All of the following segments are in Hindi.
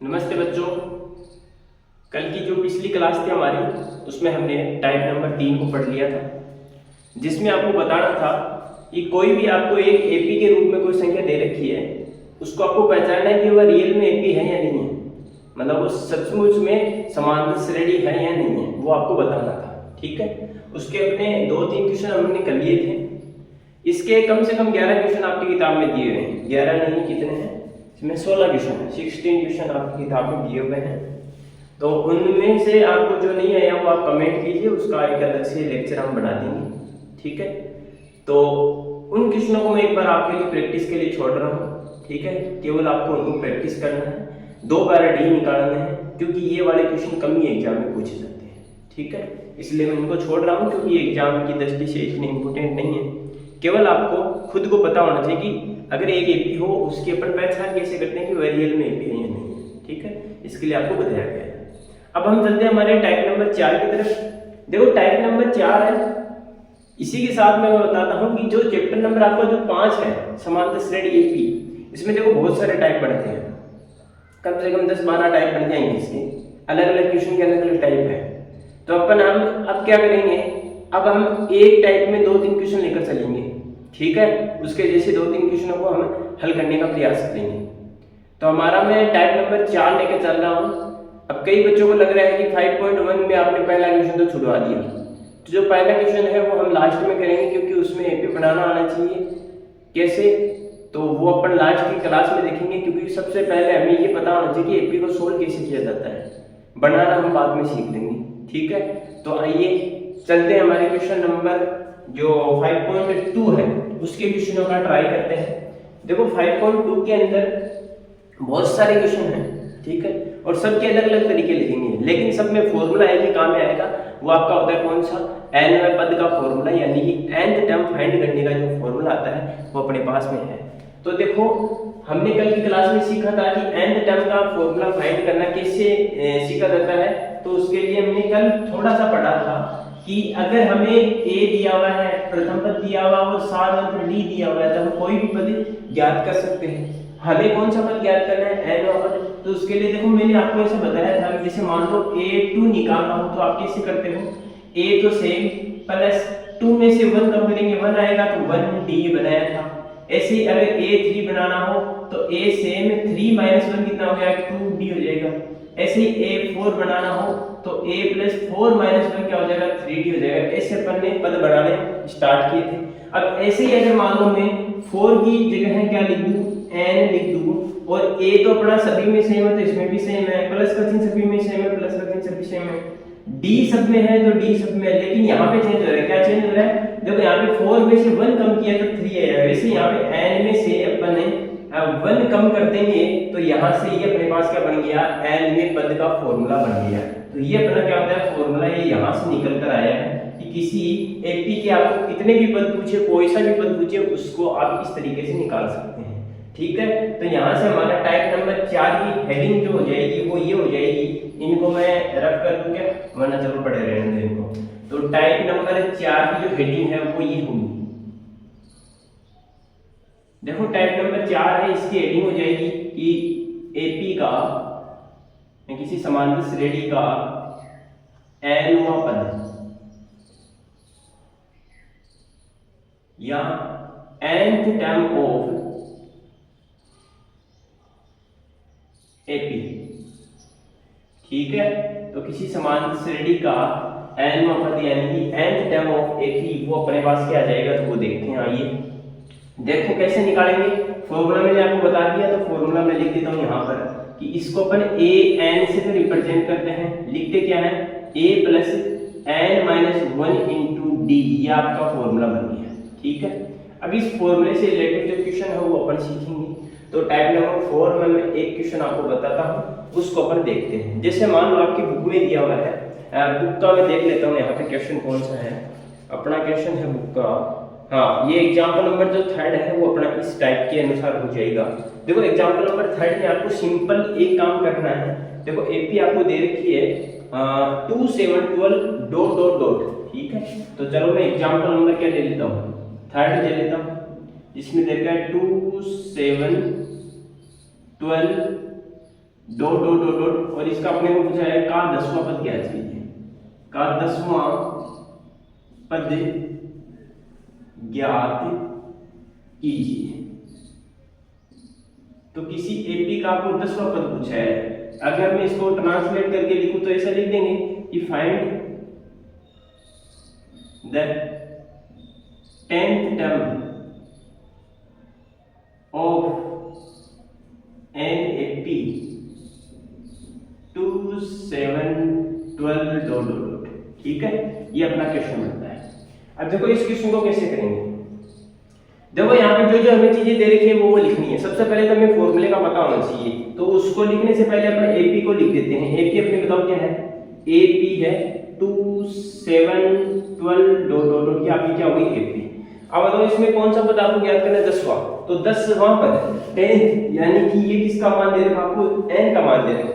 नमस्ते बच्चों। कल की जो पिछली क्लास थी हमारी, उसमें हमने टाइप नंबर 3 को पढ़ लिया था, जिसमें आपको बताना था कि कोई भी आपको एक एपी के रूप में कोई संख्या दे रखी है, उसको आपको पहचानना है कि वह रियल में एपी है या नहीं है, मतलब वो सचमुच में समांतर श्रेणी है या नहीं है, वो आपको बताना था। ठीक है, उसके अपने 2-3 क्वेश्चन हमने कर लिए थे। इसके कम से कम 11 क्वेश्चन आपकी किताब में दिए हुए हैं। 11 नहीं, कितने हैं इसमें? 16 क्वेश्चन है, 16 क्वेश्चन आपकी किताब में दिए हुए हैं। तो उनमें से आपको जो नहीं आया वो आप कमेंट कीजिए, उसका एक अलग से लेक्चर हम बना देंगे। ठीक है, तो उन क्वेश्चनों को मैं एक बार आपके लिए प्रैक्टिस के लिए छोड़ रहा हूँ। ठीक है, केवल आपको उनको प्रैक्टिस करना है, 2 बार डी निकालना है, क्योंकि ये वाले क्वेश्चन कम ही एग्जाम में पूछे जाते हैं। ठीक है, इसलिए मैं इनको छोड़ रहा हूँ, क्योंकि एग्जाम की दृष्टि से इतने इंपॉर्टेंट नहीं है। केवल आपको खुद को पता होना चाहिए कि अगर एक एपी हो, उसकी अपन पहचान कैसे करते हैं कि वह रियल में एपी है या नहीं है। ठीक है, इसके लिए आपको बताया गया है। अब हम चलते हैं हमारे टाइप नंबर 4 की तरफ। देखो, टाइप नंबर 4 है, इसी के साथ मैं बताता हूँ कि जो चैप्टर नंबर आपका जो 5 है, समांतर श्रेणी एपी, इसमें देखो बहुत सारे टाइप बढ़ते हैं, कम से कम 10-12 टाइप बन जाएंगे इसके, अलग अलग क्वेश्चन के अलग अलग टाइप है। तो अपन हम अब क्या करेंगे, अब हम एक टाइप में 2-3 क्वेश्चन लेकर चलेंगे। ठीक है, उसके जैसे 2-3 क्वेश्चनों को हम हल करने का प्रयास करेंगे। तो हमारा मैं टाइप नंबर 4 लेकर चल रहा हूँ। अब कई बच्चों को लग रहा है कि 5.1 में आपने पहला क्वेश्चन तो छुड़वा दिया, तो जो पहला क्वेश्चन है वो हम लास्ट में करेंगे, क्योंकि उसमें एपी बनाना आना चाहिए। कैसे, तो वो अपन लास्ट की क्लास में देखेंगे, क्योंकि सबसे पहले हमें ये पता होना चाहिए कि एपी को सोल्व कैसे किया जाता है, बनाना हम बाद में सीख लेंगे। ठीक है, तो आइए चलते हैं हमारे क्वेश्चन नंबर जो 5.2 है उसके क्वेश्चनों का ट्राई करते हैं। देखो, 5.2 के अंदर बहुत सारे क्वेश्चन हैं। ठीक है, और सबके अलग अलग तरीके लिखेंगे, लेकिन सब में फॉर्मूला एक ही काम में आएगा, वो आपका होता है कौन सा? nवें पद का फॉर्मूला, यानी कि nth टर्म फाइंड करने का जो फॉर्मूला आता है वो अपने पास में है। तो देखो, हमने कल की क्लास में सीखा था कि nth टर्म का फॉर्मूला फाइंड करना कैसे सीखा जाता है। तो उसके लिए हमने कल थोड़ा सा पढ़ा था कि अगर हमें a दिया हुआ है, प्रथम पद दिया हुआ और साथ में d दिया हुआ है, तो हम कोई भी पद ज्ञात कर सकते हैं। हमें कौन सा पद ज्ञात करना है? n वाला पद। तो उसके लिए देखो, मैंने आपको ऐसा बताया था, जैसे मान लो a2 निकालना हो तो आप कैसे करते हो? a तो सेम प्लस 2 में से 1 कम करेंगे, 1 आएगा तो 1d बनाया था। ऐसे ही अगर a3 बनाना हो तो a सेम 3 - 1 कितना हो जाएगा? 2d हो जाएगा। ऐसे ही a4 बनाना हो तो a + 4 - 1 क्या हो जाएगा? 3d हो जाएगा। ऐसे अपन ने पद बनाने स्टार्ट किए थे। अब ऐसे ही अगर मान लो मैं 4 की जगह है क्या लिख दूं? n लिख दूं, और a तो अपना सभी में सेम है तो इसमें भी सेम है, प्लस का चिन्ह सभी में सेम है, प्लस का चिन्ह सभी सेम है, d सब में है तो d सब में है, लेकिन यहाँ पे चेंज हो रहा है। क्या चेंज हो रहा है? देखो, यहाँ पे 4 में से 1 कम किया तो 3 आया, वैसे यहाँ पे n में से अपन ने 1 कम कर देंगे तो यहाँ से ये अपने पास क्या बन गया? nवें पद का फॉर्मूला बन गया। तो ये अपना क्या होता है? फॉर्मूला ये यहाँ से निकल कर आया है कि किसी एपी के आपको कितने भी पद पूछे, कोई सा भी पद पूछे, उसको आप इस तरीके से निकाल सकते हैं। ठीक है, तो यहाँ से हमारा टाइप नंबर 4 की हेडिंग जो हो जाएगी वो ये हो जाएगी। इनको मैं रख कर दूं क्या, वरना चलो पढ़े रहने दो इनको। तो टाइप नंबर 4 की जो हेडिंग है वो ये होगी। देखो, टाइप नंबर 4 है, इसकी हेडिंग हो जाएगी कि एपी का या किसी समांतर श्रेणी का nवां पद या nth टर्म ऑफ एपी। ठीक है, तो किसी समांतर श्रेणी का nवां पद यानी कि nth टर्म ऑफ एपी वो अपने पास क्या आ जाएगा, तो वो देखते हैं। आइए देखो कैसे निकालेंगे। फॉर्मूला मैंने आपको बता दिया, तो फॉर्मूला मैं लिख देता हूं यहाँ पर कि इसको अपन a n से तो रिप्रेजेंट करते हैं। लिखते क्या है? a + n - 1 × d, ये आपका फॉर्मूला बन गया। ठीक है, अब इस फॉर्मूले से रिलेटेड जो क्वेश्चन है वो अपन सीखेंगे। तो टाइप नंबर 4 में मैं एक क्वेश्चन आपको बताता हूँ, उसको अपन देखते हैं। जैसे मान लो आपकी बुक में दिया हुआ है, बुक का मैं देख लेता हूँ यहाँ पे क्वेश्चन कौन सा है। अपना क्वेश्चन है बुक का, हाँ, ये एग्जाम्पल नंबर जो 3 है वो अपना इस टाइप के अनुसार हो जाएगा। देखो, एग्जाम्पल नंबर 3 में आपको सिंपल एक काम करना है। देखो, एपी आपको दे रखी है 2 7 12 ... ठीक है, तो चलो मैं एग्जाम्पल नंबर क्या ले लेता हूँ? 3 ले लेता हूँ, जिसमें देखा है 2 7 12 डॉट डॉट डॉट डॉट, और इसका अपने को पूछा है का 10वां पद क्या चाहिए, का 10वां पद ज्ञात कीजिए। तो किसी एपी का आपको 10वां पद पूछा है, अगर मैं इसको ट्रांसलेट करके लिखूं तो ऐसा लिख देंगे कि find the 10th term of an AP 2 7 12 dot dot. ठीक है, ये अपना क्वेश्चन बनता है। अब देखो इस क्वेश्चन को कैसे करेंगे। देखो यहाँ पे जो जो हमें चीजें दे रखी है वो लिखनी है। सबसे पहले तो हमें फॉर्मूले का पता होना चाहिए, तो उसको लिखने से पहले अपन एपी को लिख देते हैं। एपी अपने बताओ क्या है, एपी है 2 7 12 डॉट डॉट डॉट, आपकी क्या होगी एपी। अब बताओ इसमें कौन सा पद आपको ज्ञात करना है, 10वां, तो 10वां पद 10, यानी कि ये किसका मान दे रखा आपको, एन का मान दे रखा।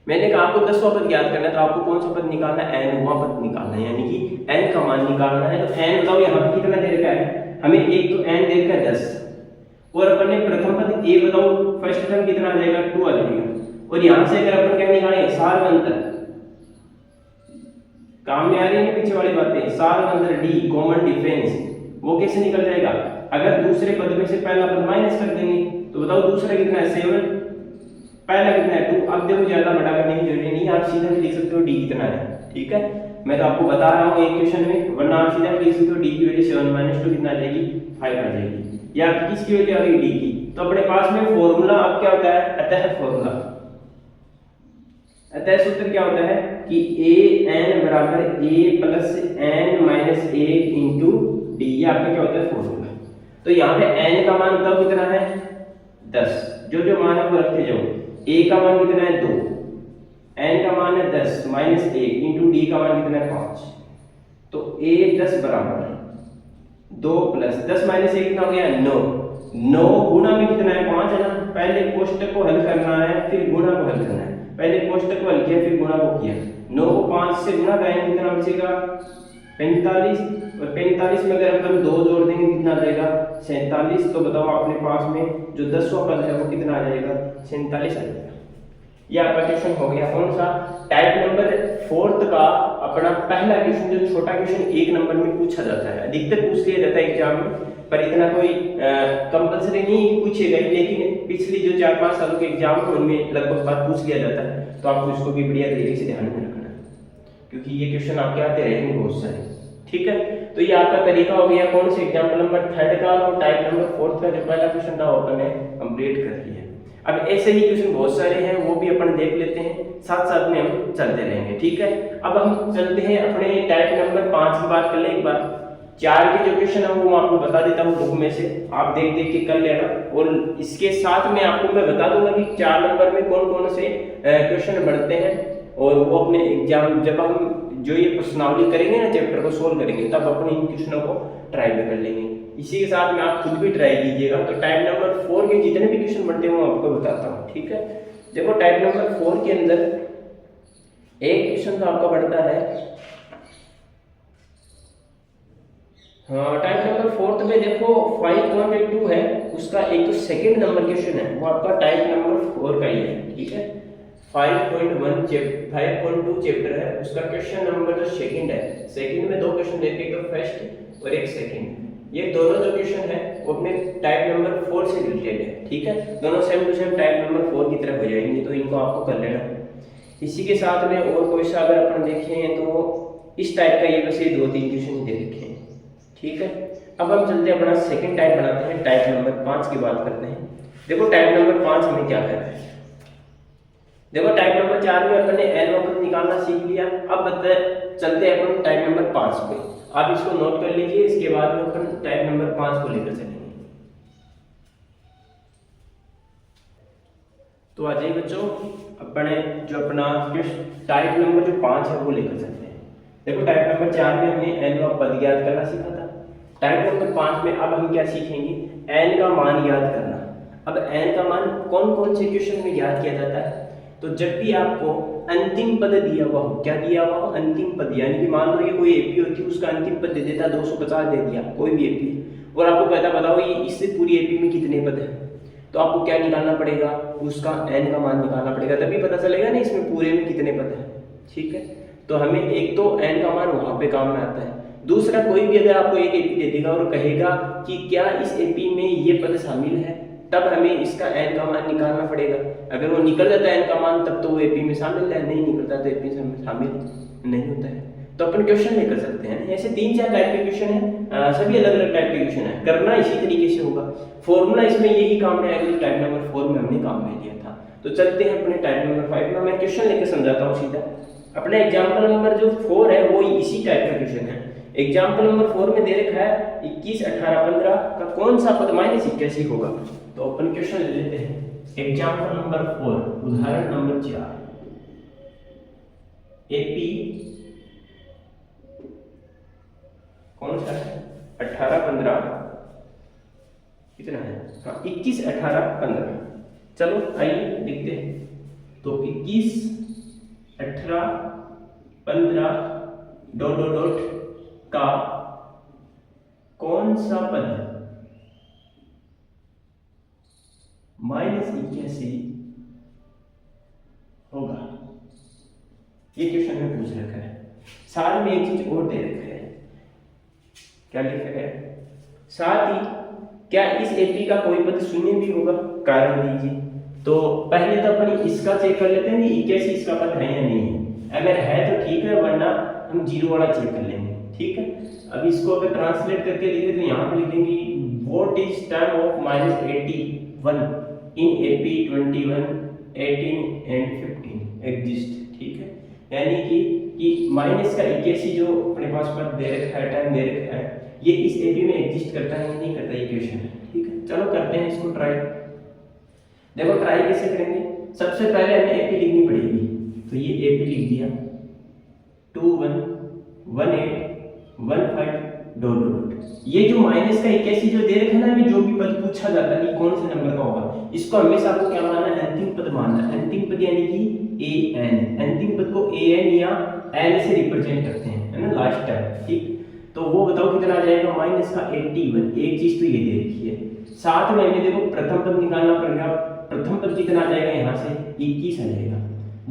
मैंने कहा आपको 10वां पद ज्ञात करना है, तो आपको कौन सा पद निकालना है, nवां पद निकालना है, यानी कि n का मान निकालना है। तो n बताओ यहाँ पे कितना दे रखा है हमें, एक तो n दे रखा है 10, और अपन ने प्रथम पद a बताओ फर्स्ट टर्म कितना आ जाएगा 2 आ जाएगा, और यहाँ से अगर अपन क्या निकालें सार अंतर, काम में आ रही है पीछे वाली बातें, सार अंतर d कॉमन डिफरेंस, वो कैसे निकल जाएगा, अगर दूसरे पद में से पहला पद माइनस कर देंगे तो बताओ दूसरा कितना है 7, पहला कितना है 2। अब देखो ज्यादा बड़ा करने की जरूरत नहीं, आप सीधा भी लिख सकते हो d कितना है। ठीक है, मैं तो आपको बता रहा हूँ एक क्वेश्चन में, वरना आप सीधा लिख सकते हो d की वैल्यू 7 - 2 कितना आ जाएगी 5 आ जाएगी, या किसकी वैल्यू आ गई d की। तो अपने पास में फॉर्मूला अब क्या होता है, अतः फॉर्मूला, अतः सूत्र क्या होता है कि an बराबर a plus n minus 1 into D, ये आपका क्या होता है फॉर्मूला। तो यहाँ पे n का मान बताओ कितना है 10, जो जो मान है वो रखते जाओ। a का मान कितना है 2, n का मान है 10 माइनस 1 इंटू डी का मान कितना है 5। तो a 10 बराबर 2 प्लस 10 माइनस 1 कितना हो गया 9, 9 गुणा में कितना है 5 है ना, पहले कोष्टक को हल करना है फिर गुणा को हल करना है, पहले कोष्टक को हल किया फिर गुणा को किया, 9 को 5 से गुणा करेंगे कितना बचेगा 45, और 45 में अगर अपन 2 जोड़ देंगे कितना आ जाएगा 47। तो बताओ अपने पास में जो 10वां पद है वो कितना आ जाएगा 47 आ जाएगा। ये आपका क्वेश्चन हो गया कौन सा, टाइप नंबर 4 का अपना पहला क्वेश्चन, जो छोटा क्वेश्चन 1 नंबर में पूछा जाता है, अधिकतर पूछ लिया जाता है एग्जाम में, पर इतना कोई कंपलसरी नहीं पूछेगा, लेकिन पिछली जो 4-5 सालों के एग्जाम में उनमें लगभग बात पूछ लिया जाता है। तो आपको इसको भी बढ़िया तरीके से ध्यान में रखना है, क्योंकि ये क्वेश्चन आपके आते रहेंगे बहुत सारे। ठीक है, तो ये आपका तरीका हो गया कौन से एग्जाम्पल नंबर 3 का और टाइप नंबर 4 का जो पहला क्वेश्चन था वो अपन ने कंप्लीट कर लिया। अब ऐसे ही क्वेश्चन बहुत सारे हैं, वो भी अपन देख लेते हैं, साथ साथ में हम चलते रहेंगे। ठीक है, अब हम चलते हैं अपने टाइप नंबर 5 की बात कर लें एक बार। 4 के जो क्वेश्चन है वो मैं आपको बता देता हूँ बुक में से, आप देख देख के कर लेना, और इसके साथ में आपको मैं बता दूंगा कि 4 नंबर में कौन कौन से क्वेश्चन बढ़ते हैं, और वो अपने एग्जाम जब हम जो ये प्रश्नावली करेंगे ना, चैप्टर को सोल्व करेंगे, तब अपने इन क्वेश्चनों को ट्राई भी कर लेंगे। इसी के साथ में आप खुद भी ट्राई कीजिएगा। तो टाइप नंबर 4 के जितने भी क्वेश्चन बनते हैं वो आपको बताता हूँ। ठीक है, देखो टाइप नंबर 4 के अंदर एक क्वेश्चन तो आपका बढ़ता है, हाँ टाइप नंबर 4 में देखो 5.2 है, उसका एक तो सेकंड नंबर क्वेश्चन है, वो आपका टाइप नंबर 4 का ही है। ठीक है, 5.2 चैप्टर है, उसका क्वेश्चन नंबर जो सेकंड है, सेकंड में 2 क्वेश्चन देते हैं, एक तो फर्स्ट और एक सेकंड। ये दोनों जो क्वेश्चन है वो अपने टाइप नंबर 4 से रिलेटेड है। ठीक है, दोनों same to same type number 4 की तरफ हो जाएंगे, तो इनको आपको कर लेना। इसी के साथ में और कोई सा अगर अपन देखें तो इस टाइप का ये वैसे 2-3 क्वेश्चन दे रखे हैं। ठीक है, अब हम चलते हैं अपना सेकंड टाइप बनाते हैं, टाइप नंबर 5 की बात करते हैं। देखो टाइप नंबर 5 हमें क्या करना है, देखो टाइप नंबर 4 में अपन ने n पद निकालना सीख लिया। अब चलते हैं अपन टाइप नंबर 5 पे, आप इसको नोट कर लीजिए, इसके बाद में अपन टाइप नंबर 5 को लेकर चलेंगे। तो आ जाइए बच्चों, अपने जो अपना टाइप नंबर जो 5 है वो लेकर चलते हैं। देखो टाइप नंबर 4 में हमने n पद ज्ञात करना सीखा था, टाइप नंबर 5 में अब हम क्या सीखेंगे, n का मान ज्ञात करना। अब n का मान कौन कौन से क्वेश्चन में ज्ञात किया जाता है, तो जब भी आपको अंतिम पद दिया हुआ हो, क्या दिया हुआ हो अंतिम पद, यानी कि मान लो ये कोई एपी होती है, उसका अंतिम पद दे देता 250 दे दिया कोई भी एपी, और आपको कहता बताओ ये इससे पूरी एपी में कितने पद है, तो आपको क्या निकालना पड़ेगा, उसका n का मान निकालना पड़ेगा, तभी पता चलेगा ना इसमें पूरे में कितने पद हैं। ठीक है, तो हमें एक तो n का मान वहाँ पे काम में आता है, दूसरा कोई भी अगर आपको एक एपी दे देगा और कहेगा कि क्या इस एपी में ये पद शामिल है, तब हमें इसका n का मान निकालना पड़ेगा। अगर वो निकल जाता है n का मान तब तो वो एपी में शामिल है, नहीं निकलता तो एपी में शामिल नहीं होता है। तो अपन क्वेश्चन नहीं कर सकते हैं, ऐसे 3-4 टाइप के क्वेश्चन है, सभी अलग अलग टाइप के क्वेश्चन है, करना इसी तरीके से होगा। फॉर्मूला इसमें यही काम में आएगा जो टाइप नंबर 4 में हमने काम में लिया था। तो चलते हैं अपने टाइप नंबर 5 में, मैं क्वेश्चन लेकर समझाता हूँ सीधा। अपना एग्जाम्पल नंबर जो 4 है वो इसी टाइप का क्वेश्चन है। एग्जाम्पल नंबर 4 में दे रखा है 21, 18, 15 का कौन सा पद -81 होगा। तो अपन क्वेश्चन ले लेते हैं। एग्जाम्पल नंबर 4, उदाहरण नंबर 4, एपी कौन सा है, 18, 15 कितना है, हाँ 21, 18, 15। चलो आइए लिखते हैं। तो 21, 18, 15 डॉट डॉट डॉट का कौन सा पद -81 होगा, ये क्वेश्चन में पूछ रखा है। साथ में एक चीज और दे रखा है, क्या लिखा है, साथ ही क्या इस एपी का कोई पद शून्य भी होगा, कारण दीजिए। तो पहले तो अपन इसका चेक कर लेते हैं कि 81 इसका पद है या नहीं है। अगर है तो ठीक है, वरना हम 0 वाला चेक कर लेंगे। ठीक है, अब इसको अगर ट्रांसलेट करके लिखे तो यहाँ पे लिखेंगे what is term of -81 in AP 21, 18 and 15 exist. ठीक है, यानी कि माइनस का 81 जो अपने पास पद दे रखा है, टर्म दे रखा है, ये इस एपी में एग्जिस्ट करता है या नहीं करता, ये क्वेश्चन है। ठीक है, चलो करते हैं इसको ट्राई। देखो ट्राई कैसे करेंगे, सबसे पहले हमें एपी लिखनी पड़ेगी। तो ये एपी लिख दिया 21, 18, 15 डॉट डॉट। ये जो माइनस का 81 जो दे रखा है ना, जो भी पद पूछा जाता है कि कौन से नंबर का होगा, इसको हमेशा आपको क्या मानना है, अंतिम पद मानना है। अंतिम पद यानी कि an, अंतिम पद को an या n से रिप्रेजेंट करते हैं, है ना, लास्ट टर्म। ठीक, तो वो बताओ कितना आ जाएगा, माइनस का 81। एक चीज तो ये दे रखी है, साथ में हमें देखो प्रथम पद निकालना पड़ेगा। प्रथम पद कितना आ जाएगा, यहाँ से 21 आ जाएगा।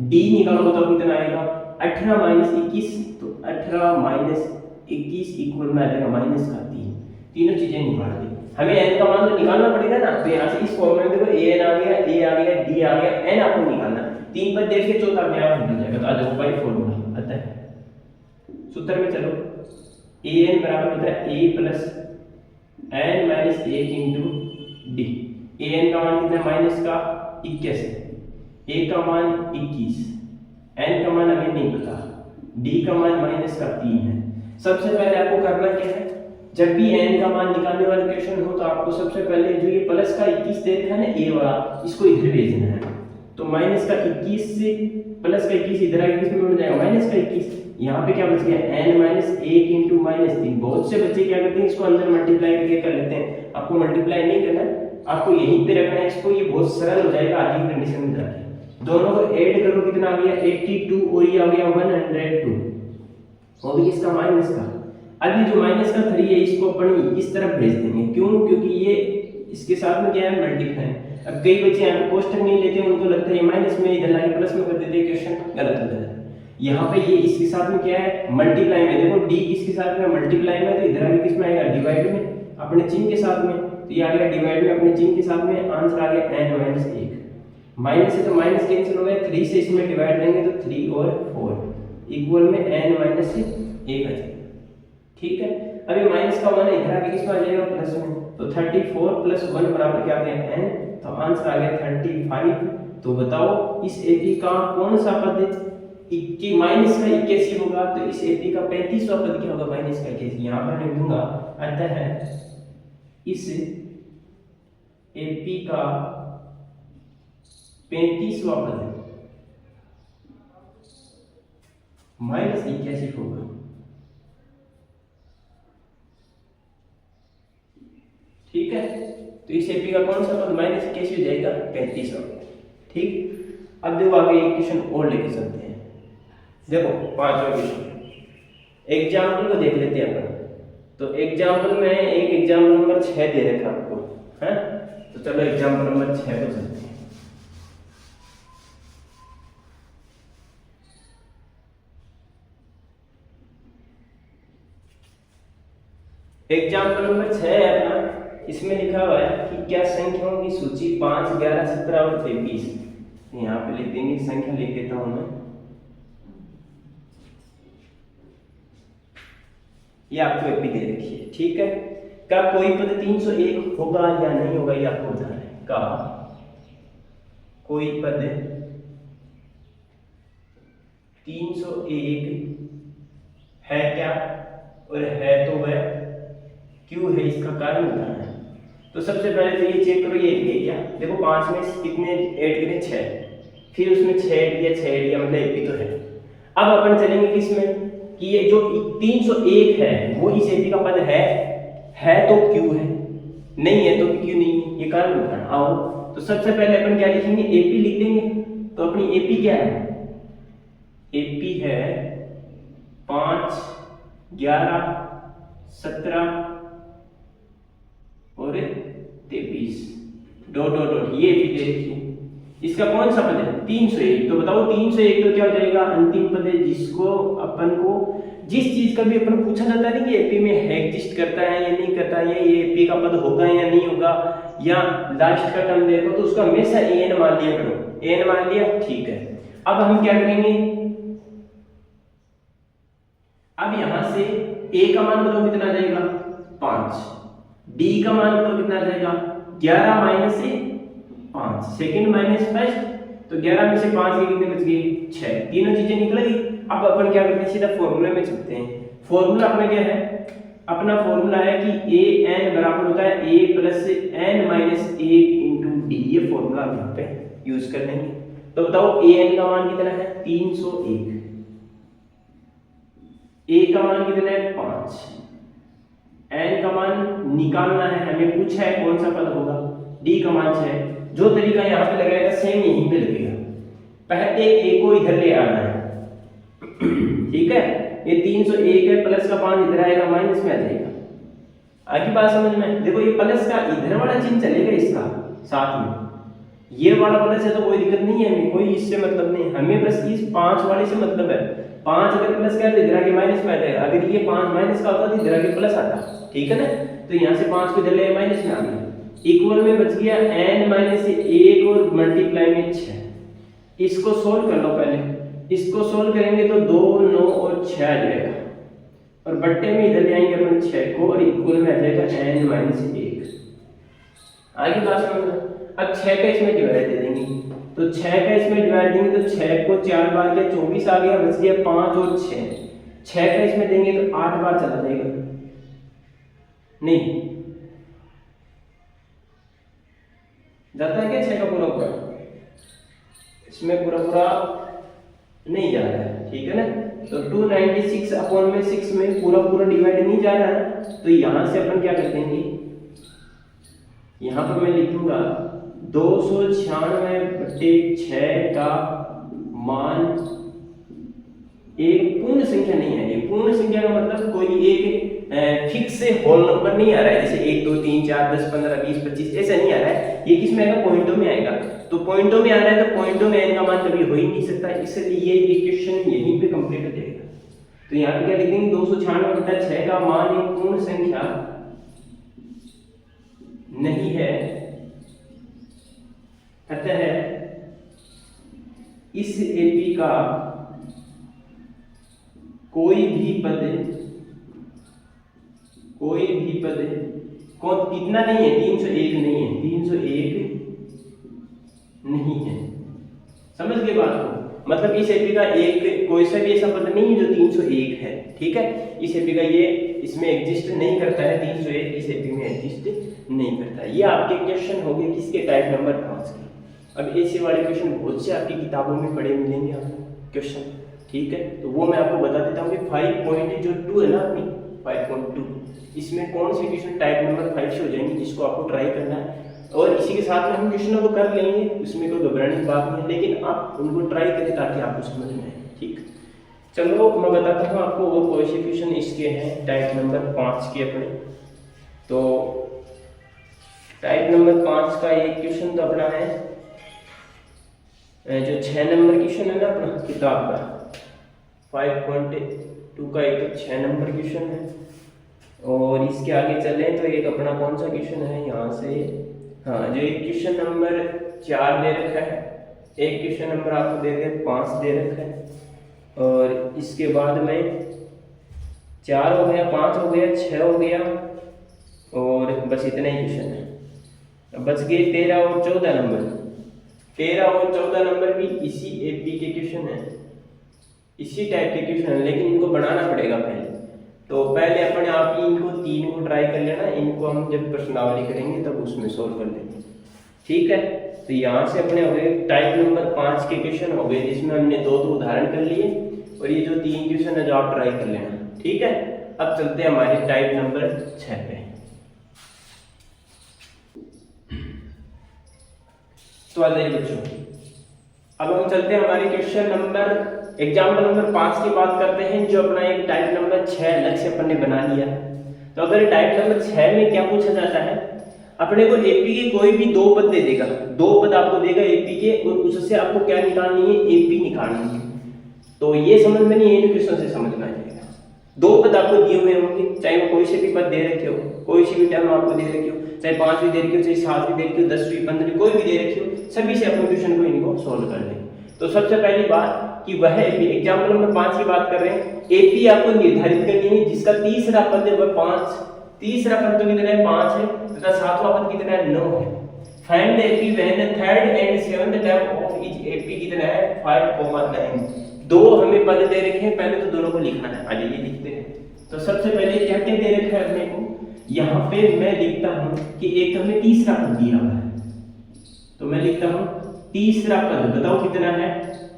d निकालो, बताओ कितना आएगा, 18 माइनस 21, तो 18 माइनस 21 इक्वल में आ जाएगा माइनस का 3। तीनों चीजें निकाल दी, हमें n का मान तो निकालना पड़ेगा ना। तो यहाँ से इस फॉर्मूले में देखो an आ गया, a आ गया, d आ गया, n आपको निकालना। 3 पद देख के चौथा अपने आप निकल जाएगा। तो आ जाओ बाई फॉर्मूला आता है, सूत्र में चलो, an बराबर होता है a plus n minus 1 into D. an का मान कितना है, माइनस का 21, a का मान 21, n का मान हमें नहीं पता, d का मान माइनस का 3 है। सबसे पहले आपको करना क्या है, जब भी n का मान निकालने वाला क्वेश्चन हो तो आपको सबसे पहले जो ये प्लस का 21 दे रखा है ना, a वाला, इसको इधर भेजना है। तो माइनस का 21 से प्लस का 21 इधर आके किसमें बन जाएगा, माइनस का 21। यहाँ पे क्या बच गया, n माइनस 1 इंटू माइनस 3। बहुत से बच्चे क्या करते हैं, इसको अंदर मल्टीप्लाई करके कर लेते हैं। आपको मल्टीप्लाई नहीं करना, आपको यहीं पे रखना है इसको, ये बहुत सरल हो जाएगा आधी कंडीशन में जाके। दोनों को ऐड करो, कितना आ गया 82 और ये आ गया 102, वो भी इसका माइनस का। अभी जो माइनस का 3 है इसको अपन इस तरफ भेज देंगे, क्यों, क्योंकि ये इसके साथ में क्या है, मल्टीप्लाई। अब कई बच्चे यहाँ पे कोष्टक नहीं लेते, उनको लगता है ये माइनस में, इधर लाके प्लस में कर देते हैं, क्वेश्चन गलत हो जाता है। यहाँ पे ये इसके साथ में क्या है, मल्टीप्लाई में। देखो d किसके साथ में, मल्टीप्लाई में, तो इधर आगे किस में आएगा, डिवाइड में, अपने चिन्ह के साथ में। तो ये आ गया डिवाइड में अपने चिन्ह के साथ में, आंसर आ गया n माइनस 1। माइनस से तो माइनस कैंसिल हो गया, 3 से इसमें डिवाइड देंगे तो 3 और 4 इक्वल में n माइनस 1 आ जाएगा। ठीक है, अभी माइनस का 1 इधर आगे किस में आ जाएगा, प्लस में। तो 34 प्लस 1 बराबर क्या आ गया, n। तो आंसर आ गया 35। तो बताओ इस एपी का कौन सा पद कि माइनस का 81 होगा, तो इस एपी का 35वां पद क्या होगा, माइनस का 81। यहाँ पर लिख दूंगा, अतः इस एपी का 35वां पद माइनस 81 होगा। ठीक है, तो इस एपी का कौन सा पद माइनस 81 हो जाएगा, 35वां। ठीक, अब देखो आगे एक क्वेश्चन और लेके चलते हैं। देखो 5वां क्वेश्चन, एग्जाम्पल को देख लेते हैं अपन। तो एग्जाम्पल में एक एग्जाम्पल नंबर 6 दे रखा आपको है। तो तो चलो एग्जाम्पल नंबर 6 को चलते हैं। एग्जाम्पल नंबर 6 है अपना। इसमें लिखा हुआ है कि क्या संख्याओं की सूची 5, 11, 17 और 23। यहाँ पे लिख देंगे, संख्या लिख देता हूं मैं। ये आपको एपी दे रखी है, ठीक है। क्या कोई पद 301 होगा या नहीं होगा, ये आपको बताना है। का कोई पद 301 है क्या, और है तो वह क्यों है, इसका कारण बताना है। तो सबसे पहले तो ये चेक करो, ये एपी है क्या। देखो 5 में कितने ऐड करें, 6, फिर उसमें 6 ऐड किया, 6 ऐड किया, मतलब एपी तो है। अब अपन चलेंगे किसमें कि ये जो 301 है वो इस एपी का पद है तो क्यों है, नहीं है तो क्यों नहीं है, ये कारण बताना। आओ तो सबसे पहले अपन क्या लिखेंगे, एपी लिख देंगे। तो अपनी एपी क्या है, एपी है 5, 11, 17 और 23 डॉट डॉट डॉट, ये एपी दे रखी है। इसका कौन सा पद है, 301। तो बताओ 301 तो क्या हो जाएगा, अंतिम पद है, जिसको अपन को जिस चीज का भी अपन पूछा जाता है कि एपी में है एग्जिस्ट करता है या नहीं करता है, ये एपी का पद होगा या नहीं होगा, या लास्ट का टर्म देखो तो उसका हमेशा एन मान लिया करो। एन मान लिया, ठीक है। अब हम क्या करेंगे, अब यहां से ए का मान बताओ कितना आ जाएगा, 5, डी का मान बताओ कितना आ जाएगा, 11 माइनस से 5, सेकंड माइनस फर्स्ट, तो 11 में से 5 के कितने बच गए, 6, तीनों चीजें निकलेगी। अब अपन क्या करते हैं, सीधा फॉर्मूले में चलते हैं। फॉर्मूला अपना क्या है, अपना फॉर्मूला है कि ए एन बराबर होता है A plus N minus 1 into D. ये फॉर्मूला हम यहाँ पे यूज कर लेंगे। तो बताओ ए एन का मान कितना है, 301, ए का मान कितना है 5, एन का मान निकालना है, हमें पूछा है कौन सा पद होगा, डी का मान 6। जो तरीका यहाँ पे लगाएगा सेम यहीं पे लगेगा, पहले ए को इधर ले आना है, ठीक है। ये 301 है, प्लस का 5 इधर आएगा, माइनस में आ जाएगा। आगे बात समझ में, देखो ये प्लस का इधर वाला चिन्ह चलेगा इसका साथ में, ये वाला प्लस है तो कोई दिक्कत नहीं है, हमें कोई इससे मतलब नहीं, हमें बस इस 5 वाले से मतलब है। 5 अगर प्लस का है तो इधर आके माइनस में आ जाएगा, अगर ये 5 माइनस का होता तो इधर आके प्लस आता, ठीक है ना। तो यहाँ से 5 को इधर ले माइनस में आ गया, इक्वल में बच गया n माइनस 1 और मल्टीप्लाई में 6। इसको सोल्व कर लो पहले, इसको सोल्व करेंगे तो 2, 9 और 6 आ जाएगा, और बट्टे में इधर ले आएंगे अपन 6 को, और इक्वल में आ जाएगा n माइनस 1। आगे बात समझना। अब 6 का इसमें डिवाइड दे देंगे, तो 6 का इसमें डिवाइड देंगे तो 6 को 4 बार किया, 24 आ गया, बच गया 5 और 6। 6 का इसमें देंगे तो 8 बार चला जाएगा, नहीं जाता है क्या 6 का पूरा पूरा, इसमें पूरा पूरा नहीं जा रहा है, ठीक है ना। तो 296 अपॉन में 6 में पूरा पूरा डिवाइड नहीं जा रहा है, तो यहां से अपन क्या कर देंगे, यहां पर मैं लिखूंगा 296/6 का मान एक पूर्ण संख्या नहीं है। ये पूर्ण संख्या का मतलब कोई एक फिक्स से होल नंबर नहीं आ रहा है, जैसे 1 2 3 4 10 15 20 25 ऐसा नहीं आ रहा है। ये किस में आएगा, पॉइंटों में आएगा। तो पॉइंटों में आ रहा है तो पॉइंटों में n का मान कभी हो ही नहीं सकता, इसलिए ये इक्वेशन यहीं पे कंप्लीट हो जाएगा। तो यहाँ पे क्या लिख देंगे, 296/6 का मान एक पूर्ण संख्या नहीं है, अतः इस एपी का कोई भी पद कौन कितना नहीं है, 301 नहीं है, 301 नहीं है। समझ गए बात को, मतलब इस एपी का एक कोई सा भी ऐसा पद नहीं है जो 301 है, ठीक है। इस एपी का ये इसमें एग्जिस्ट नहीं करता है, 301 इस एपी में एग्जिस्ट नहीं करता है। ये आपके क्वेश्चन हो गए किसके, टाइप नंबर 5 के। अब ऐसे वाले क्वेश्चन बहुत से आपकी किताबों में पढ़े मिलेंगे आपको क्वेश्चन, ठीक है। तो वो मैं आपको बता देता हूँ कि 5.2 है ना अपनी 5.2, इसमें कौन से क्वेश्चन टाइप नंबर 5 से हो जाएंगे, जिसको आपको ट्राई करना है। और इसी के साथ में हम क्वेश्चनों को कर लेंगे, उसमें कोई घबराने की बात नहीं है, लेकिन आप उनको ट्राई करें ताकि आपको समझ में आए, ठीक। चलो मैं बताता हूँ आपको वो कौन से क्वेश्चन इसके हैं टाइप नंबर 5 के अपने। तो टाइप नंबर 5 का एक क्वेश्चन तो अपना है, जो 6 नंबर क्वेश्चन है ना अपना किताब का 5.2 का एक तो 6 नंबर क्वेश्चन है। और इसके आगे चले तो एक अपना कौन सा क्वेश्चन है यहाँ से, हाँ जो एक क्वेश्चन नंबर 4 दे रखा है, एक क्वेश्चन नंबर आपको दे रखे 5 दे रखा है, और इसके बाद में 4 हो गया, 5 हो गया, 6 हो गया, और बस इतना ही क्वेश्चन है। अब बच गए 13 और 14 नंबर। 13 और 14 नंबर भी इसी एपी के क्वेश्चन है, इसी टाइप के क्वेश्चन है, लेकिन इनको बनाना पड़ेगा पहले। तो पहले अपने आप ही इनको 3 को ट्राई कर लेना, इनको हम जब प्रश्नावली करेंगे तब उसमें सोल्व कर लेंगे, ठीक है। तो यहाँ से अपने हो गए टाइप नंबर 5 के क्वेश्चन हो गए, जिसमें हमने 2 उदाहरण कर लिए, और ये जो 3 क्वेश्चन है जो आप ट्राई कर लेना, ठीक है। अब चलते हैं हमारे टाइप नंबर 6 पे। तो आ जाइए बच्चों, अब हम चलते हैं हमारे क्वेश्चन नंबर एग्जाम्पल नंबर 5 की बात करते हैं, जो अपना एक टाइप नंबर 6 लक्ष्य अपन ने बना लिया। तो अगर टाइप नंबर 6 में क्या पूछा जाता है, अपने को एपी के कोई भी 2 पद दे देगा, 2 पद आपको देगा एपी के, और उससे आपको क्या निकालनी है, एपी निकालनी है। तो ये समझ में नहीं है, क्वेश्चन से समझ में आ जाएगा। 2 पद आपको दिए हुए होंगे, चाहे वो कोई से भी पद दे रखे हो, कोई सी भी टर्म आपको दे रखी हो, चाहे 5 भी दे रखी हो, चाहे 7 भी दे रखी हो, 10 भी, 15 कोई भी दे रखी हो, सभी से अपन क्वेश्चन को इनको सोल्व कर लेंगे। तो सबसे पहली बात कि वह एपी, एग्जाम्पल नंबर 5 की बात कर रहे हैं, एपी आपको निर्धारित करनी है जिसका तीसरा पद है वह 5, तीसरा पद तो कितना है 5 है, तथा सातवां पद कितना है 9 है। Find the AP when third and seventh term of each AP कितना है 5,9। 2 हमें पद दे रखे हैं, पहले तो दोनों को लिखना है, आइए ये लिखते हैं। तो सबसे पहले क्या क्या दे रखा है अपने को, यहाँ पे मैं लिखता हूँ कि एक हमें तीसरा पद दिया हुआ है, तो मैं लिखता हूँ तीसरा पद, बताओ कितना है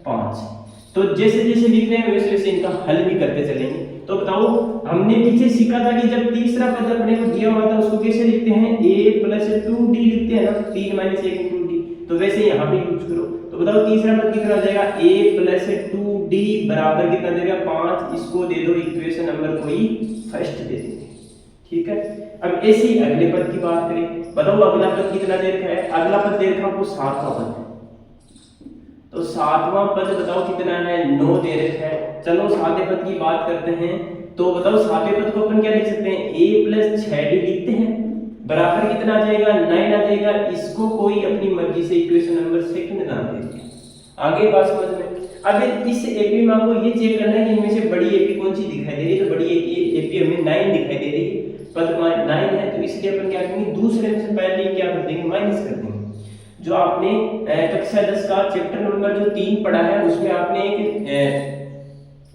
5। तो जैसे जैसे लिख रहे हैं वैसे वैसे इनका हल भी करते चलेंगे। तो बताओ, हमने पीछे सीखा था कि जब तीसरा पद अपने को दिया हुआ था उसको कैसे लिखते हैं, a + 2d लिखते हैं ना, 3 - 1 × d। तो वैसे यहाँ पे यूज करो। तो बताओ तीसरा पद कितना हो जाएगा, a + 2d बराबर कितना देगा 5। इसको दे दो इक्वेशन नंबर कोई फर्स्ट दे देंगे, ठीक है। अब ऐसे ही अगले पद की बात करें, बताओ अगला पद कितना दे रखा है, अगला पद दे रखा आपको 7वां पद, तो 7वां पद बताओ कितना है 9 दे रखा है। चलो 7वें पद की बात करते हैं, तो बताओ 7वें पद को अपन क्या लिख सकते हैं, a + 6d लिखते हैं, बराबर कितना आ जाएगा 9 आ जाएगा। इसको कोई अपनी मर्जी से इक्वेशन नंबर सेकंड नाम दे दिया। आगे बात समझ में। अब इस एपी में आपको ये चेक करना है कि इनमें से बड़ी एपी कौन सी दिखाई दे रही है, तो बड़ी एपी हमें 9 दिखाई दे रही है, पद 9 है, तो इसलिए अपन क्या करेंगे, दूसरे में से पहले क्या कर देंगे, माइनस कर देंगे। जो आपने कक्षा 10 का चैप्टर नंबर जो 3 पढ़ा है उसमें आपने एक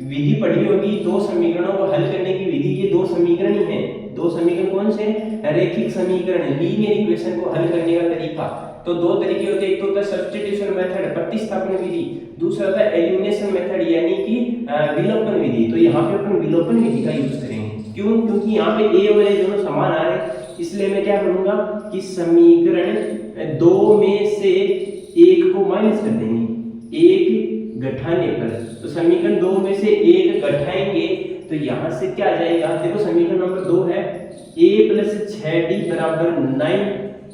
विधि पढ़ी होगी, 2 समीकरणों को हल करने की विधि। ये 2 समीकरण ही हैं। 2 समीकरण कौन से, रैखिक समीकरण, लीनियर इक्वेशन को हल करने का तरीका। तो 2 तरीके होते हैं, एक तो होता है सब्स्टिट्यूशन मेथड, प्रतिस्थापन विधि, दूसरा होता है एलिमिनेशन मेथड यानी कि विलोपन विधि। तो यहाँ पे अपन विलोपन विधि का यूज करेंगे। क्यों, क्योंकि यहाँ पे a और a दोनों समान आ रहे हैं, इसलिए मैं क्या करूंगा कि समीकरण 2 में से एक को माइनस कर देंगे, एक घटाने पर। तो समीकरण 2 में से एक घटाएंगे तो यहाँ से क्या आ जाएगा, देखो समीकरण नंबर 2 है a + 6d बराबर 9।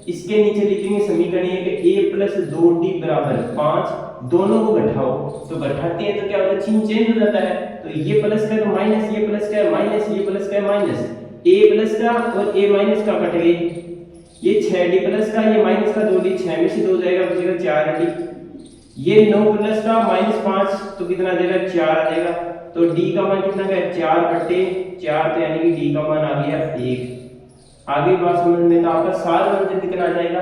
इसके नीचे लिखेंगे समीकरण 1 a + 2d बराबर 5। दोनों को घटाओ, तो घटाते हैं तो क्या होता है, चिन्ह चेंज हो जाता है। तो ये प्लस का तो माइनस, ये प्लस का माइनस, ये प्लस का माइनस, a प्लस का और a माइनस का कट गए। ये 6d प्लस का, ये माइनस का 2d, 6 में से 2 जाएगा, बचेगा 4d। ये 9 प्लस का -5 तो कितना आ जाएगा 4 आ जाएगा। तो d का मान कितना है 4/4, तो यानी कि d का मान आ गया 1। आगे बात समझ में, तो आपका सार व्यंजक कितना आ जाएगा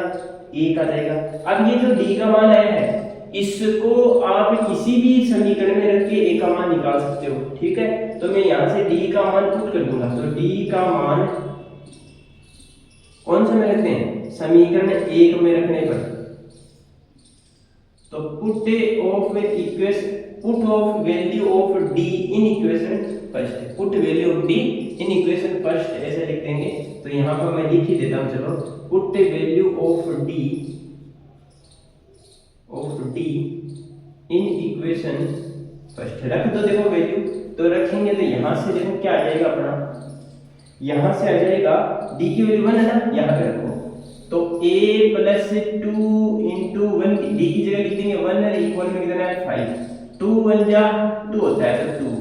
1 आ जाएगा। अब ये जो d का मान आया है इसको आप किसी भी समीकरण में रख के a का मान निकाल सकते हो, ठीक है। तो मैं यहाँ से d का मान पुट कर दूंगा, तो d का मान कौन सा में रखते हैं, समीकरण 1 में रखने पर। तो put off value of d in equation first, put value of d in equation first ऐसे लिख देंगे। तो यहाँ पर मैं लिख ही देता हूँ, चलो put value of d in equation first रख दो। देखो वैल्यू तो रखेंगे तो यहाँ से देखो क्या आ जाएगा अपना, यहाँ से आ जाएगा d की वैल्यू 1 है ना, यहाँ पे रखो तो a प्लस 2 इंटू 1 डी की जगह लिख देंगे 1 और इक्वल में कितना है 5, 2 1 जा 2 होता है तो 2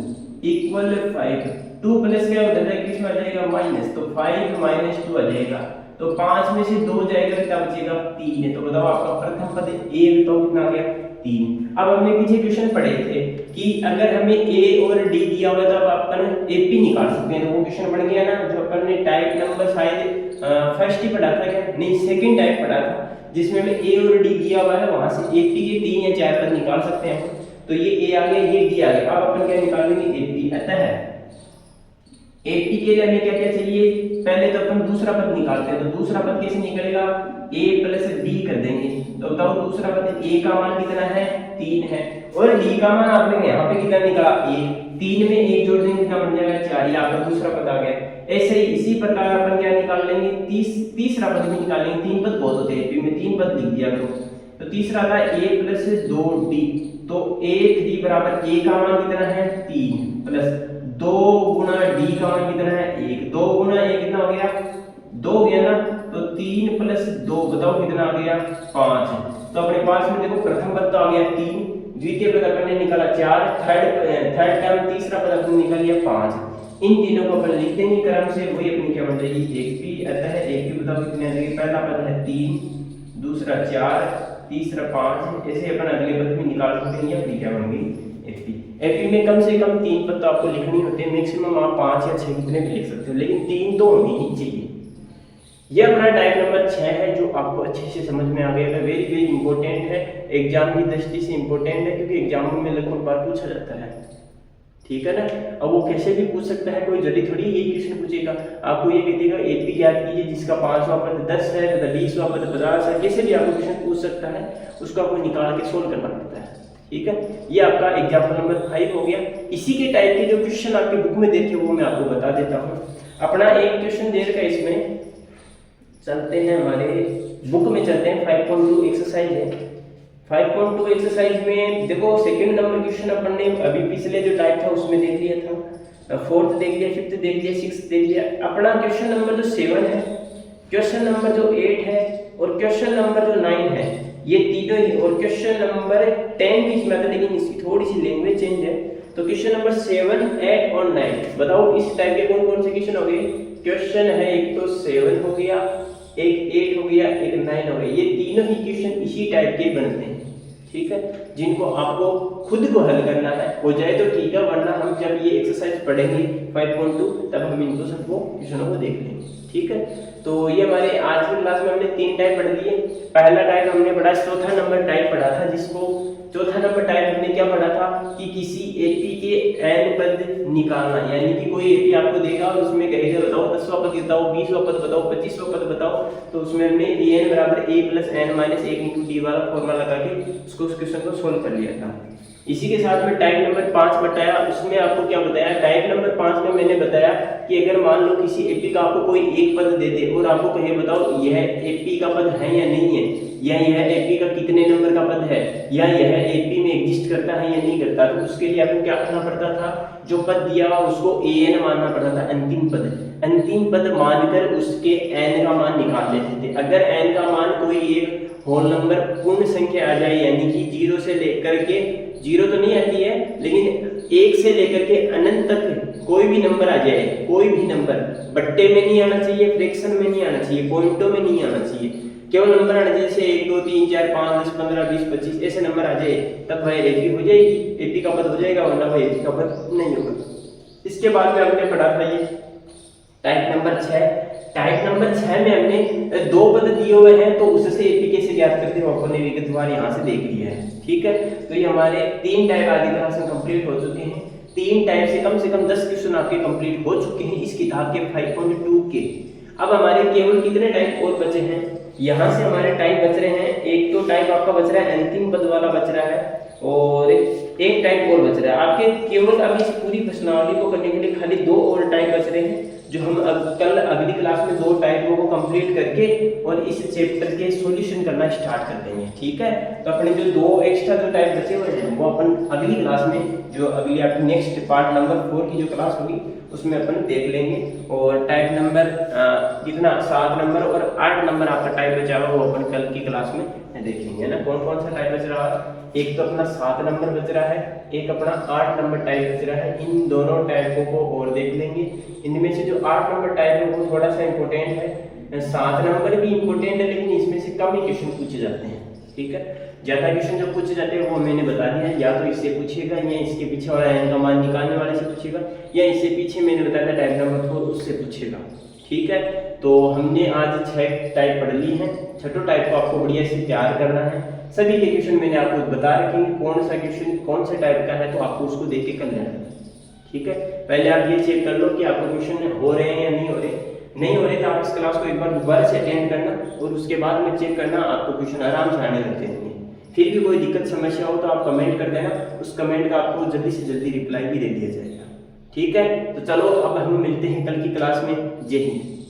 इक्वल 5, 2 प्लस क्या होता है किसमें आ जाएगा माइनस, तो 5 माइनस 2 आ जाएगा, तो 5 में से 2 जाएगा कितना बचेगा 3 है। तो बताओ आपका प्रथम पद a बताओ कितना आ गया 3। अब हमने पीछे क्वेश्चन पढ़े थे कि अगर हमें a और d दिया हुआ तो अब अपन ap निकाल सकते हैं, तो वो क्वेश्चन पढ़ गया ना जो अपन ने टाइप नंबर शायद फर्स्ट ही पढ़ा था क्या, नहीं सेकंड टाइप पढ़ा था, जिसमें हमें a और d दिया हुआ है, वहां से ap के 3 या 4 पद निकाल सकते हैं। तो ये a आ गया ये d आ गया, अब अपन क्या निकालेंगे ap। अतः ap के लिए हमें क्या क्या चाहिए, पहले तो अपन दूसरा पद निकालते हैं, तो दूसरा पद कैसे निकलेगा a प्लस b कर देंगे, तो बताओ दूसरा पद a का मान कितना है 3 है और d का मान आपने यहाँ पे कितना निकाला 1, 3 में 1 जोड़ देंगे कितना बन जाएगा 4, ये आपका दूसरा पद आ गया। ऐसे ही इसी प्रकार अपन क्या निकाल लेंगे तीसरा पद भी निकाल लेंगे, 3 पद बहुत होते हैं एपी में, 3 पद लिख दिया करो, तो तीसरा था a प्लस 2d, तो a3 बराबर a का मान कितना है 3 प्लस 2 गुना d का मान कितना है 1, 2 गुना 1 कितना हो गया 2 गया ना, तो 3 प्लस 2 बताओ कितना आ गया 5। तो अपने पास में देखो प्रथम पद तो आ गया 3, द्वितीय पद अपन ने निकाला 4, थर्ड टर्म तीसरा पद अपन ने निकाल लिया 5। इन तीनों को अपन लिख देंगे क्रम से, वही अपनी क्या बन जाएगी एक पी। अतः एक पी बताओ कितने आ जाएगी, पहला पद है 3, दूसरा 4, तीसरा 5, ऐसे अपन अगले पद भी निकाल सकते हैं, अपनी क्या बन गई एपी। एपी में कम से कम 3 पद तो आपको लिखनी होते हैं, मैक्सिमम आप 5 या 6 कितने भी लिख सकते हो, लेकिन 3 तो होनी ही चाहिए। यह हमारा टाइप नंबर 6 है जो आपको अच्छे से समझ में आ गया है, वेरी वेरी इंपॉर्टेंट है, एग्जाम की दृष्टि से इंपॉर्टेंट है, क्योंकि एग्जाम में लगभग बार पूछा जाता है, ठीक है ना। अब वो कैसे भी पूछ सकता है, कोई जल्दी थोड़ी यही क्वेश्चन पूछेगा, आपको ये कह देगा एपी याद कीजिए जिसका 5वां पद 10 है तथा 20वां पद 50 है, कैसे भी आपको क्वेश्चन पूछ सकता है, उसको आपको निकाल के सोल्व करना पड़ता है, ठीक है। ये आपका एग्जाम्पल नंबर 5 हो गया। इसी के टाइप के जो क्वेश्चन आपकी बुक में देखे वो मैं आपको बता देता हूँ। अपना एक क्वेश्चन दे रखा है, इसमें चलते हैं हमारे बुक में चलते हैं, 5.2 एक्सरसाइज है। 5.2 एक्सरसाइज में देखो सेकंड नंबर क्वेश्चन अपन ने अभी पिछले जो टाइप था उसमें देख लिया था, फोर्थ देख लिया, फिफ्थ देख लिया, सिक्स्थ देख लिया। अपना क्वेश्चन नंबर जो 7 है, क्वेश्चन नंबर जो 8 है और क्वेश्चन नंबर जो 9 है, ये तीनों ही, और क्वेश्चन नंबर 10 भी इसमें आता है लेकिन इसकी थोड़ी सी लैंग्वेज चेंज है। तो क्वेश्चन नंबर 7, 8 और 9 बताओ इस टाइप के कौन कौन से क्वेश्चन हो गए। क्वेश्चन है एक तो 7 हो गया, एक 8 हो गया, एक 9 हो गया, ये तीनों ही क्वेश्चन इसी टाइप के बनते हैं, ठीक है, जिनको आपको खुद को हल करना है। हो जाए तो ठीक है, वरना हम जब ये एक्सरसाइज पढ़ेंगे 5.2 तब हम इनको सबको क्वेश्चनों को देख लेंगे, ठीक है। तो ये हमारे आज की क्लास में हमने 3 टाइप पढ़ लिए। पहला टाइप हमने पढ़ा, चौथा नंबर टाइप पढ़ा था, जिसको चौथा नंबर टाइप हमने क्या पढ़ा था कि किसी एपी के n पद निकालना, यानी कि कोई एपी आपको देगा और उसमें कहेगा बताओ 10वां पद बताओ, 20वां पद बताओ, 25वां पद बताओ, तो उसमें हमने an बराबर a plus n minus 1 into d वाला फॉर्मूला लगा के उसको उस क्वेश्चन को सोल्व कर लिया था। इसी के साथ में टाइप नंबर 5 बताया, उसमें आपको क्या बताया, टाइप नंबर 5 में मैंने बताया कि अगर मान लो किसी एपी का आपको कोई एक पद दे दे और आपको कहे बताओ यह एपी का पद है या नहीं है, या यह एपी का कितने नंबर का पद है, या यह एपी में एग्जिस्ट करता है या नहीं करता, तो उसके लिए आपको क्या करना पड़ता था, जो पद दिया उसको an मानना पड़ता था, अंतिम पद मानकर उसके n का मान निकाल लेते थे। अगर n का मान कोई एक होल नंबर पूर्ण संख्या आ जाए, यानी कि 0 से लेकर के 0 तो नहीं आती है, लेकिन 1 से लेकर के अनंत तक कोई भी नंबर आ जाए, कोई भी नंबर बट्टे में नहीं आना चाहिए, फ्रैक्शन में नहीं आना चाहिए, पॉइंटों में नहीं आना चाहिए, केवल नंबर आना चाहिए, जैसे 1 2 3 4 5 10 15 20 25 ऐसे नंबर आ जाए, तब वह एपी हो जाएगी, एपी का पद हो जाएगा, वरना वह एपी का पद नहीं होगा। इसके बाद में हमने पढ़ा था ये टाइप नंबर 6। टाइप नंबर 6 में हमने 2 पद दिए हुए हैं, तो उससे एपी कैसे ज्ञात करते हैं अपन ने विगतवार यहाँ से देख लिया है, ठीक है। तो ये हमारे 3 टाइप आदि तरह से कंप्लीट हो चुके हैं। 3 टाइप से कम 10 क्वेश्चन आपके कंप्लीट हो चुके हैं इस किताब के 5.2 के। अब हमारे केवल कितने टाइप और बचे हैं, यहाँ से हमारे टाइप बच रहे हैं, एक तो टाइप आपका बच रहा है अंतिम पद वाला बच रहा है, और एक टाइप और बच रहा है आपके। केवल अभी इस पूरी प्रश्नावली को करने के लिए खाली 2 और टाइप बच रहे हैं, जो हम कल अगली क्लास में 2 टाइपों को कंप्लीट करके और इस चैप्टर के सॉल्यूशन करना स्टार्ट कर देंगे। ठीक है, तो अपने जो 2 एक्स्ट्रा जो टाइप बचे हुए हैं वो अपन अगली क्लास में, जो अगली आपकी नेक्स्ट पार्ट नंबर 4 की जो क्लास होगी उसमें अपन देख लेंगे। और टाइप नंबर कितना 7 नंबर और 8 नंबर आपका टाइप बचा हुआ वो अपन कल की क्लास में देखेंगे ना। कौन कौन सा टाइप बच रहा है, एक तो अपना 7 नंबर बच रहा है, एक अपना 8 नंबर टाइप बच रहा है। इन दोनों टाइपों को और देख लेंगे। इनमें से जो 8 नंबर टाइप है वो थोड़ा सा इंपॉर्टेंट है, 7 नंबर भी इंपॉर्टेंट है, लेकिन इसमें से कम ही क्वेश्चन पूछे जाते हैं। ठीक है, ज्यादा क्वेश्चन जो पूछे जाते हैं वो मैंने बता दिया है, या तो इससे पूछेगा या इसके पीछे वाला n का मान निकालने वाले से पूछेगा, या इससे पीछे मैंने बताया था टाइप नंबर 4 उससे पूछेगा। ठीक है, तो हमने आज 6 टाइप पढ़ ली हैं। छठों टाइप को आपको बढ़िया से तैयार करना है। सभी के क्वेश्चन मैंने आपको बता रखे हैं, कौन सा क्वेश्चन कौन से टाइप का है, तो आपको उसको देख के कर लेना है। ठीक है, पहले आप ये चेक कर लो कि आपको क्वेश्चन हो रहे हैं या नहीं हो रहे। नहीं हो रहे तो आप इस क्लास को एक बार दोबारा से अटेंड करना और उसके बाद में चेक करना, आपको क्वेश्चन आराम से आने लगते हैं। फिर भी कोई दिक्कत समस्या हो तो आप कमेंट कर देना, उस कमेंट का आपको जल्दी से जल्दी रिप्लाई भी दे दिया जाएगा। ठीक है, तो चलो अब हम मिलते हैं कल की क्लास में। जय हिंद।